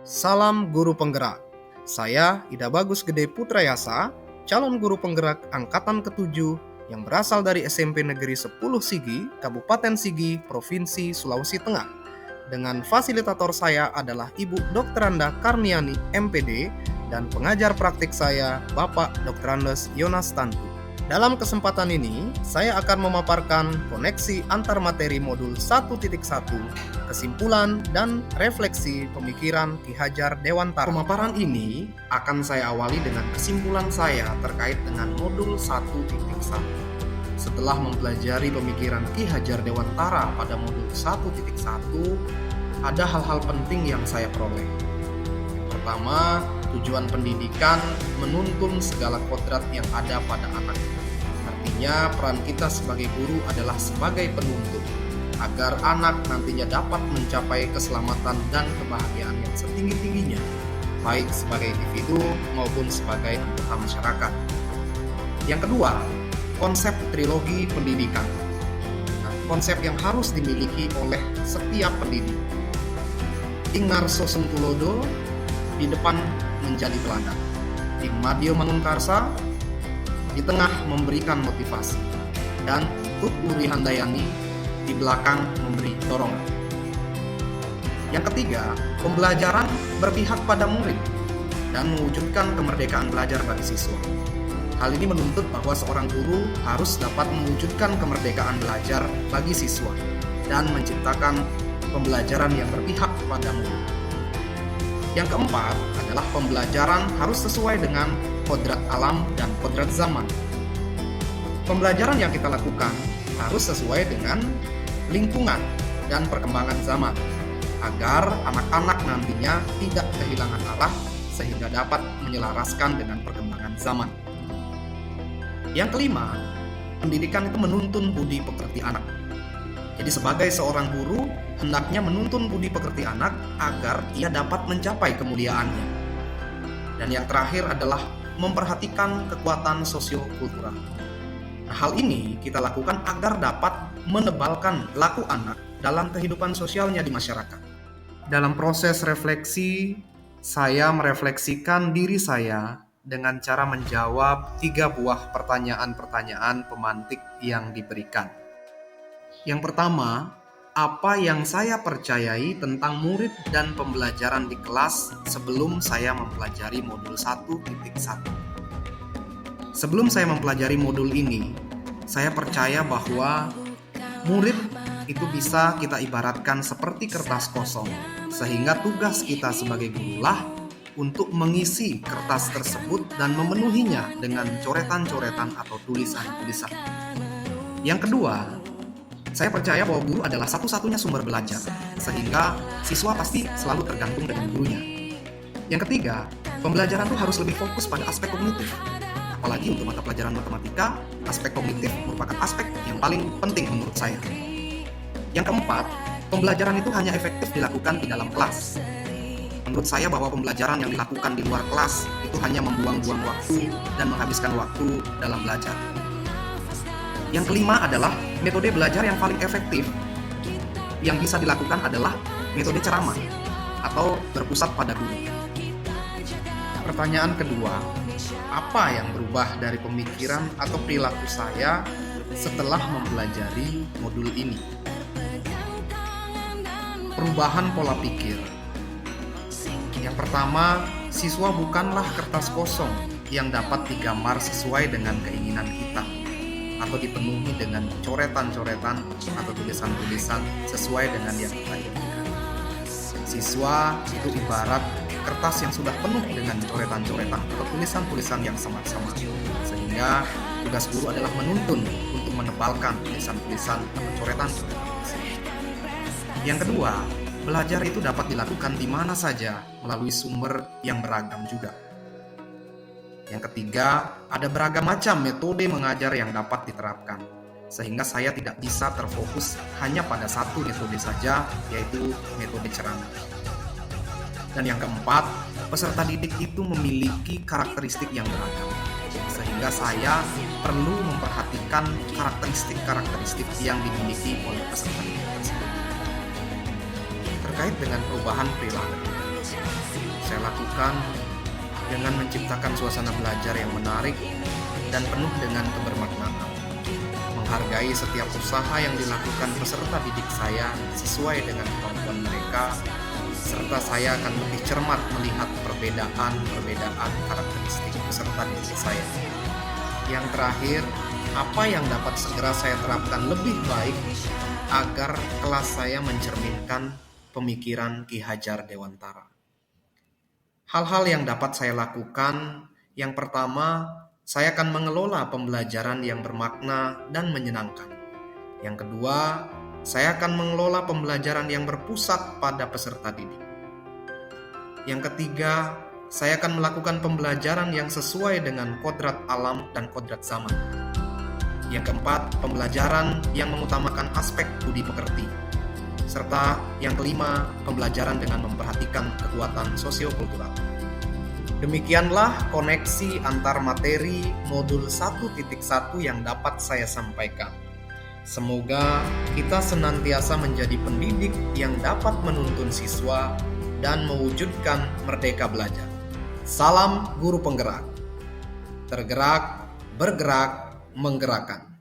Salam Guru Penggerak. Saya Ida Bagus Gede Putrayasa, calon guru penggerak angkatan ke-7 yang berasal dari SMP Negeri 10 Sigi, Kabupaten Sigi, Provinsi Sulawesi Tengah. Dengan fasilitator saya adalah Ibu Dr. Anda Karniani, MPD, dan pengajar praktik saya, Bapak Dr. Andes Yonas Tantu. Dalam kesempatan ini, saya akan memaparkan koneksi antar materi modul 1.1, kesimpulan dan refleksi pemikiran Ki Hajar Dewantara. Pemaparan ini akan saya awali dengan kesimpulan saya terkait dengan modul 1.1. Setelah mempelajari pemikiran Ki Hajar Dewantara pada modul 1.1, ada hal-hal penting yang saya peroleh. Pertama, tujuan pendidikan menuntun segala kodrat yang ada pada anak. Artinya, peran kita sebagai guru adalah sebagai penuntun, agar anak nantinya dapat mencapai keselamatan dan kebahagiaan yang setinggi-tingginya, baik sebagai individu maupun sebagai anggota masyarakat. Yang kedua, konsep trilogi pendidikan. Konsep yang harus dimiliki oleh setiap pendidik. Ingarso Sengkulodo di depan menjadi teladan. Ing Madio Mangunkarsa di tengah memberikan motivasi, dan Tut Uri Handayani di belakang memberi dorongan. Yang ketiga, pembelajaran berpihak pada murid dan mewujudkan kemerdekaan belajar bagi siswa. Hal ini menuntut bahwa seorang guru harus dapat mewujudkan kemerdekaan belajar bagi siswa dan menciptakan pembelajaran yang berpihak pada murid. Yang keempat adalah pembelajaran harus sesuai dengan kodrat alam dan kodrat zaman. Pembelajaran yang kita lakukan harus sesuai dengan lingkungan dan perkembangan zaman, agar anak-anak nantinya tidak kehilangan arah sehingga dapat menyelaraskan dengan perkembangan zaman. Yang kelima, pendidikan itu menuntun budi pekerti anak. Jadi sebagai seorang guru, hendaknya menuntun budi pekerti anak agar ia dapat mencapai kemuliaannya. Dan yang terakhir adalah memperhatikan kekuatan sosiokultural. Nah, hal ini kita lakukan agar dapat menebalkan laku anak dalam kehidupan sosialnya di masyarakat. Dalam proses refleksi, saya merefleksikan diri saya dengan cara menjawab 3 buah pertanyaan-pertanyaan pemantik yang diberikan. Yang pertama, apa yang saya percayai tentang murid dan pembelajaran di kelas sebelum saya mempelajari modul 1.1. Sebelum saya mempelajari modul ini, saya percaya bahwa murid itu bisa kita ibaratkan seperti kertas kosong, sehingga tugas kita sebagai gurulah untuk mengisi kertas tersebut dan memenuhinya dengan coretan-coretan atau tulisan-tulisan. Yang kedua, saya percaya bahwa guru adalah satu-satunya sumber belajar, sehingga siswa pasti selalu tergantung dengan gurunya. Yang ketiga, pembelajaran itu harus lebih fokus pada aspek kognitif. Apalagi untuk mata pelajaran matematika, aspek kognitif merupakan aspek yang paling penting menurut saya. Yang keempat, pembelajaran itu hanya efektif dilakukan di dalam kelas. Menurut saya bahwa pembelajaran yang dilakukan di luar kelas itu hanya membuang-buang waktu dan menghabiskan waktu dalam belajar. Yang kelima adalah metode belajar yang paling efektif yang bisa dilakukan adalah metode ceramah atau berpusat pada guru. Pertanyaan kedua, apa yang berubah dari pemikiran atau perilaku saya setelah mempelajari modul ini? Perubahan pola pikir. Yang pertama, siswa bukanlah kertas kosong yang dapat digambar sesuai dengan keinginan kita atau dipenuhi dengan coretan-coretan atau tulisan-tulisan sesuai dengan yang kita inginkan. Siswa itu ibarat kertas yang sudah penuh dengan coretan-coretan atau tulisan-tulisan yang samar-samar, sehingga tugas guru adalah menuntun untuk menebalkan tulisan-tulisan atau coretan-coretan. Yang kedua, belajar itu dapat dilakukan di mana saja melalui sumber yang beragam juga. Yang ketiga, ada beragam macam metode mengajar yang dapat diterapkan, sehingga saya tidak bisa terfokus hanya pada satu metode saja, yaitu metode ceramah. Dan yang keempat, peserta didik itu memiliki karakteristik yang beragam, sehingga saya perlu memperhatikan karakteristik-karakteristik yang dimiliki oleh peserta didik tersebut. Terkait dengan perubahan perilaku, Saya lakukan dengan menciptakan suasana belajar yang menarik dan penuh dengan kebermaknaan. Menghargai setiap usaha yang dilakukan peserta didik saya sesuai dengan kemampuan mereka, serta saya akan lebih cermat melihat perbedaan karakteristik peserta didik saya. Yang terakhir, apa yang dapat segera saya terapkan lebih baik agar kelas saya mencerminkan pemikiran Ki Hajar Dewantara. Hal-hal yang dapat saya lakukan, yang pertama, saya akan mengelola pembelajaran yang bermakna dan menyenangkan. Yang kedua, saya akan mengelola pembelajaran yang berpusat pada peserta didik. Yang ketiga, saya akan melakukan pembelajaran yang sesuai dengan kodrat alam dan kodrat zaman. Yang keempat, pembelajaran yang mengutamakan aspek budi pekerti. Serta yang kelima, pembelajaran dengan memperhatikan kekuatan sosiokultural. Demikianlah koneksi antar materi modul 1.1 yang dapat saya sampaikan. Semoga kita senantiasa menjadi pendidik yang dapat menuntun siswa dan mewujudkan merdeka belajar. Salam guru penggerak. Tergerak, bergerak, menggerakkan.